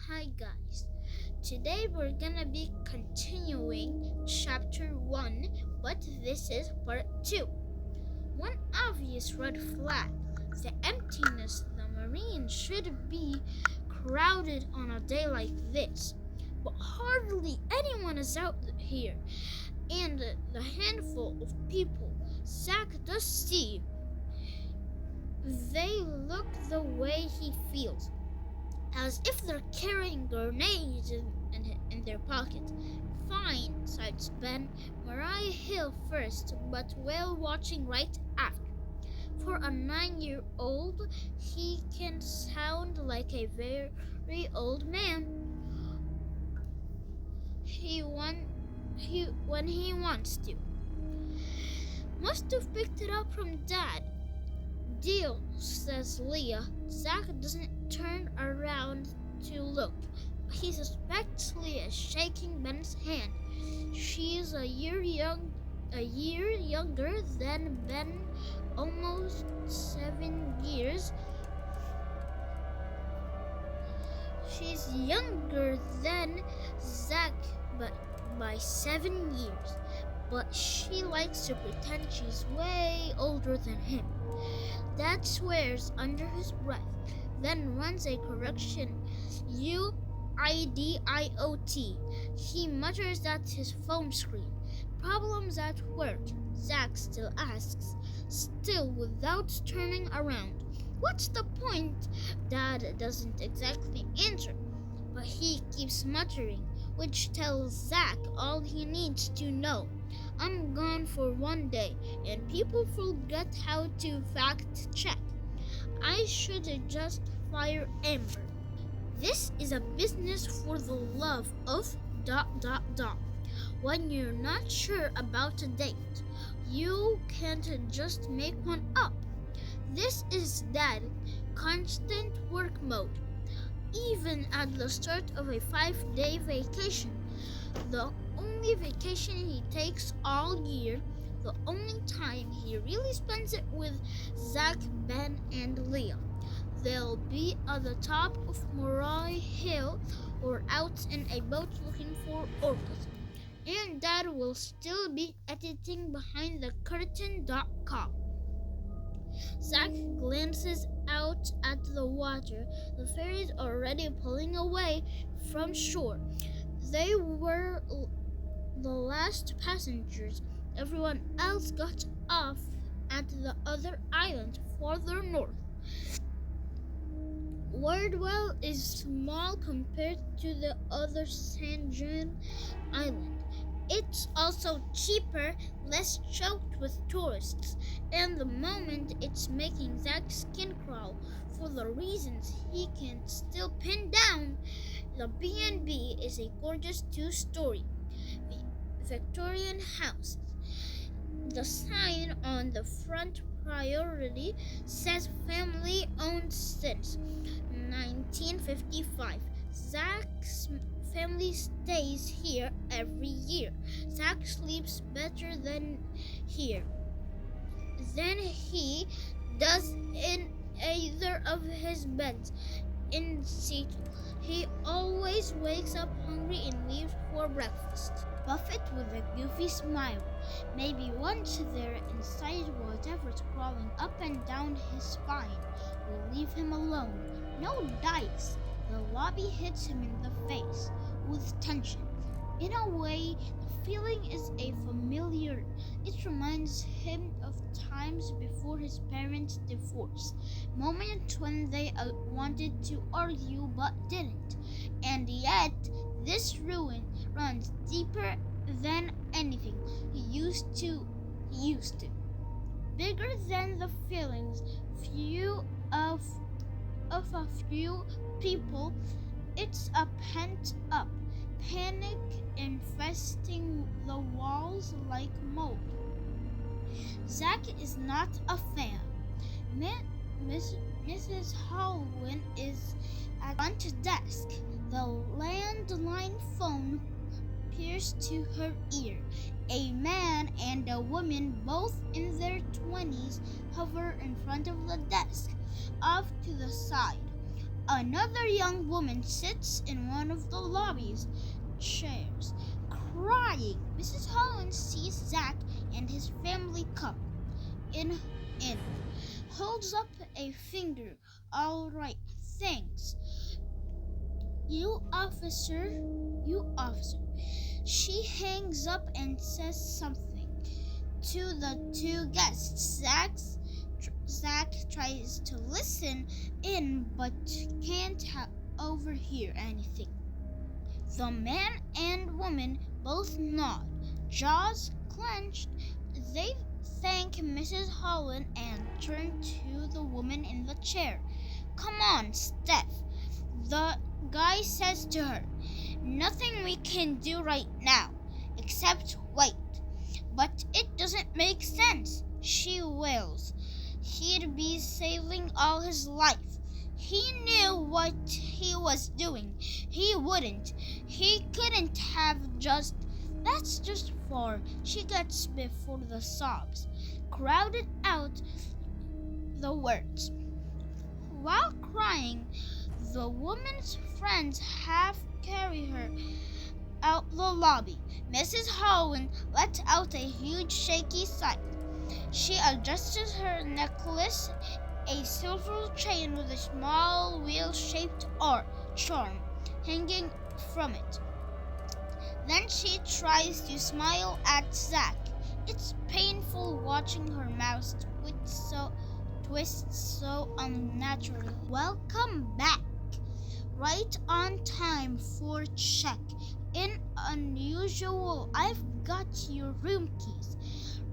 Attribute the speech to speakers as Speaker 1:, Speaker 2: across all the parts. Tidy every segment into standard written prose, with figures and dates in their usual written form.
Speaker 1: Hi guys, today we're gonna be continuing chapter 1, but this is part 2. One obvious red flag: the emptiness. The marine should be crowded on a day like this, but hardly anyone is out here, and the handful of people Zack does see, they look the way he feels, as if they're carrying grenades in their pocket. Fine, sighed Ben. Mariah Hill first, but whale watching right after. For a 9-year-old, he can sound like a very old man. When he wants to. Must have picked it up from Dad. Deal, says Leah. Zack doesn't turn around to look. He suspects Leah shaking Ben's hand. She's a year younger than Ben, almost 7 years. She's younger than Zack, but by 7 years. But she likes to pretend she's way older than him. Dad swears under his breath, then runs a correction. U-I-D-I-O-T. He mutters at his phone screen. Problems at work, Zack still asks, still without turning around. What's the point? Dad doesn't exactly answer, but he keeps muttering, which tells Zack all he needs to know. I'm gone for 1 day, and people forget how to fact check. I should just fire Amber. This is a business for the love of ... When you're not sure about a date, you can't just make one up. This is Dad, constant work mode. Even at the start of a 5-day vacation, the only vacation he takes all year, the only time he really spends it with Zack, Ben, and Leah. They'll be at the top of Mariah Hill or out in a boat looking for orcas. And Dad will still be editing behind the curtain.com. Zack glances out at the water. The ferry's already pulling away from shore. They were the last passengers. Everyone else got off at the other island farther north. Wardwell is small compared to the other St. John Island. It's also cheaper, less choked with tourists, and the moment it's making Zack's skin crawl for the reasons he can still pin down. The B&B is a gorgeous 2-story Victorian house. The sign on the front priority says family owned since 1955. Zack's family stays here every year. Zack sleeps better than he does in either of his beds in Seattle. He always wakes up hungry and leaves for breakfast. Buffett with a goofy smile. Maybe once they're inside, whatever's crawling up and down his spine will leave him alone. No dice. The lobby hits him in the face with tension. In a way, the feeling is a familiar. It reminds him of times before his parents' divorce, moments when they wanted to argue but didn't. And yet, this ruin runs deeper than anything he used to. Bigger than the feelings of a few people. It's a pent-up panic infesting the walls like mold. Zack is not a fan. Mrs. Holwyn is at the front desk. The landline phone pierced to her ear. A man and a woman, both in their 20s, hover in front of the desk. Off to the side, Another young woman sits in one of the lobby's chairs, crying. Mrs. Holland sees Zack and his family come in, holds up a finger. All right, thanks. You officer. She hangs up and says something to the two guests. Zack tries to listen in but can't overhear anything. The man and woman both nod, jaws clenched. They thank Mrs. Holland and turn to the woman in the chair. Come on, Steph, the guy says to her. Nothing we can do right now, except wait. But it doesn't make sense, she wails. He'd be saving all his life. He knew what he was doing. He wouldn't. He couldn't have just... That's just for... She gets before the sobs crowded out the words. While crying, the woman's friends half carry her out the lobby. Mrs. Holland let out a huge shaky sigh. She adjusted her necklace, a silver chain with a small wheel-shaped charm hanging from it. Then she tries to smile at Zack. It's painful watching her mouth twist so unnaturally. Welcome back. Right on time for check. In unusual, I've got your room keys.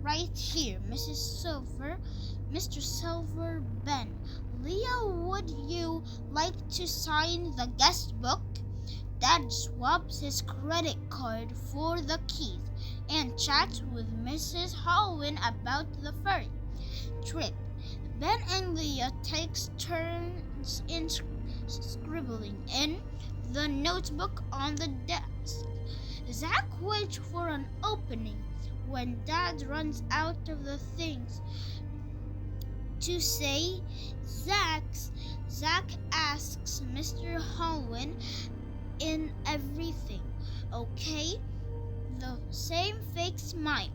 Speaker 1: Right here, Mr. Silver, Ben. Leah, would you like to sign the guest book? Dad swaps his credit card for the keys and chats with Mrs. Holland about the ferry trip. Ben and Leah takes turns in scribbling in the notebook on the desk. Zack waits for an opening. When Dad runs out of the things to say, Zack asks Mr. Holland in everything. Okay? The same fake smile.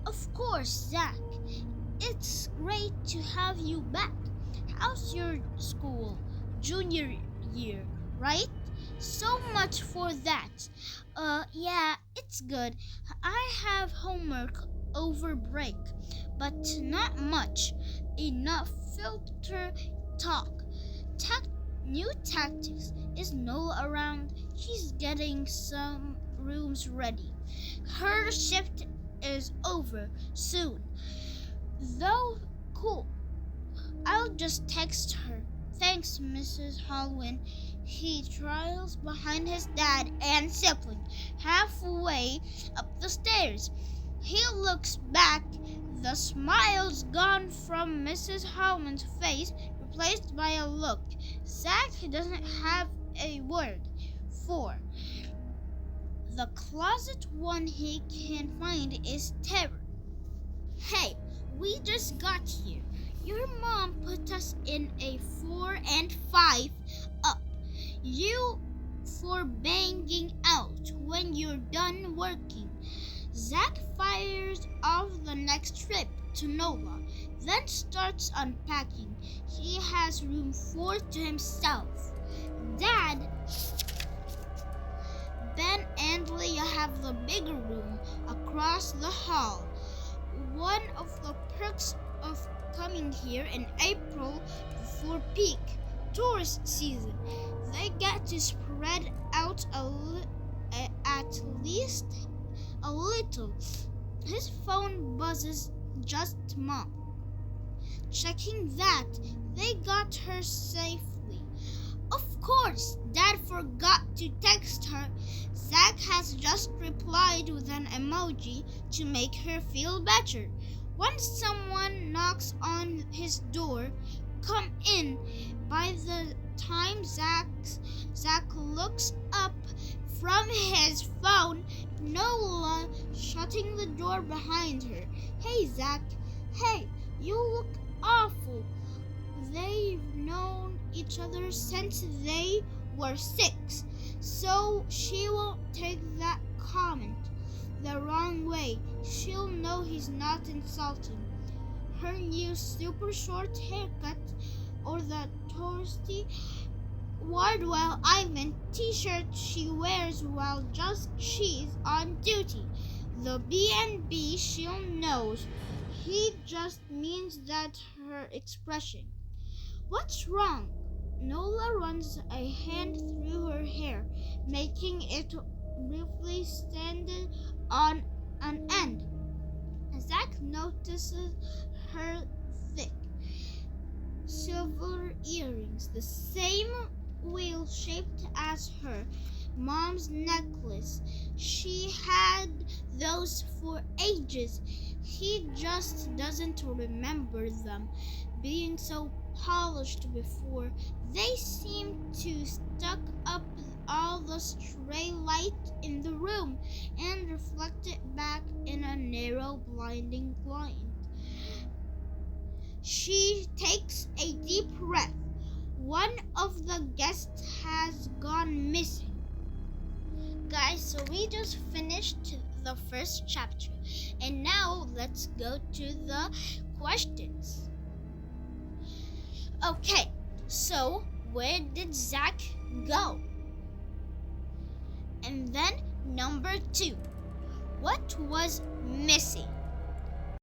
Speaker 1: Of course, Zack. It's great to have you back. How's your school? Junior year, right? So much for that. Yeah, it's good. I have homework over break, but not much. Enough filter talk. New tactics. Is Nola around? She's getting some rooms ready. Her shift is over soon. Though cool. I'll just text her. Thanks, Mrs. Holland. He trails behind his dad and sibling halfway up the stairs. He looks back. The smile's gone from Mrs. Holland's face, replaced by a look Zack doesn't have a word for. The closet one he can find is terror. Hey, we just got here. Your mom put us in a 4 and 5 up. You for banging out when you're done working. Zack fires off the next trip to Nola, then starts unpacking. He has room 4 to himself. Dad, Ben and Leah have the bigger room across the hall. One of the perks of coming here in April before peak tourist season, they get to spread out at least a little. His phone buzzes. Just Mom. Checking that they got her safely. Of course, Dad forgot to text her. Zack has just replied with an emoji to make her feel better. Once someone knocks on his door, come in. By the time Zack looks up from his phone, Nola shutting the door behind her. Hey, Zack. Hey, you look awful. They've known each other since they were 6, so she won't take that comment the wrong way. She'll know he's not insulting her new super short haircut or the toasty Wardwell Ivan t-shirt she wears while just she's on duty. The B&B she'll knows. He just means that her expression. What's wrong? Nola runs a hand through her hair, making it briefly stand on an end. Zack notices her thick silver earrings, the same wheel-shaped as her mom's necklace. She had those for ages. He just doesn't remember them being so polished before. They seem to suck up all the stray light in the room and reflect it back in a narrow, blinding light. She takes a deep breath. One of the guests has gone missing. Guys, so we just finished the first chapter, and now let's go to the questions. Okay, so where did Zack go? And then number 2, what was missing?